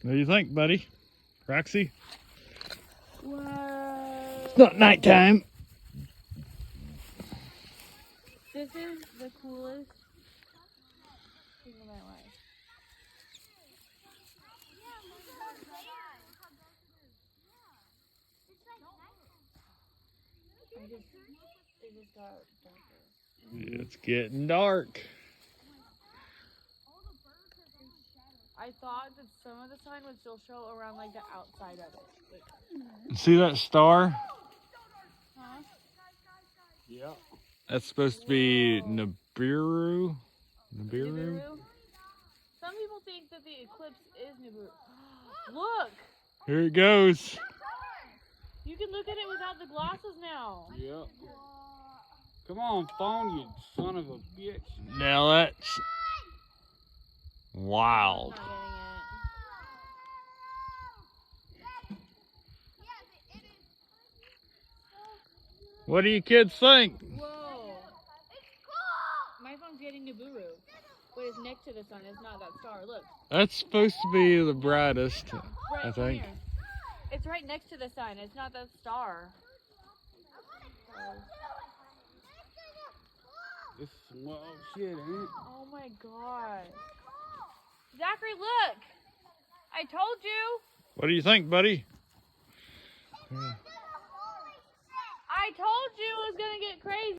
What do you think, buddy? Roxy? Whoa. It's not nighttime. This is the coolest thing of my life. It just got darker. It's getting dark. I thought that some of the sign would still show around like the outside of it. Like, See that star? huh? Yeah. That's supposed to be Whoa. Nibiru. Nibiru? Some people think that the eclipse is Nibiru. Look! Here it goes. You can look at it without the glasses now. Yeah. Come on, phone, you son of a bitch. Now that's wild. I'm not What do you kids think? getting it. Whoa. My phone's getting Nibiru. But it's next to the sun. It's not that star. Look. That's supposed to be the brightest, Right I think. here. It's right next to the sun. It's not that star. This is some wild shit, ain't it? Oh my god. Zachary, look! I told you! What do you think, buddy? I told you it was gonna get crazy.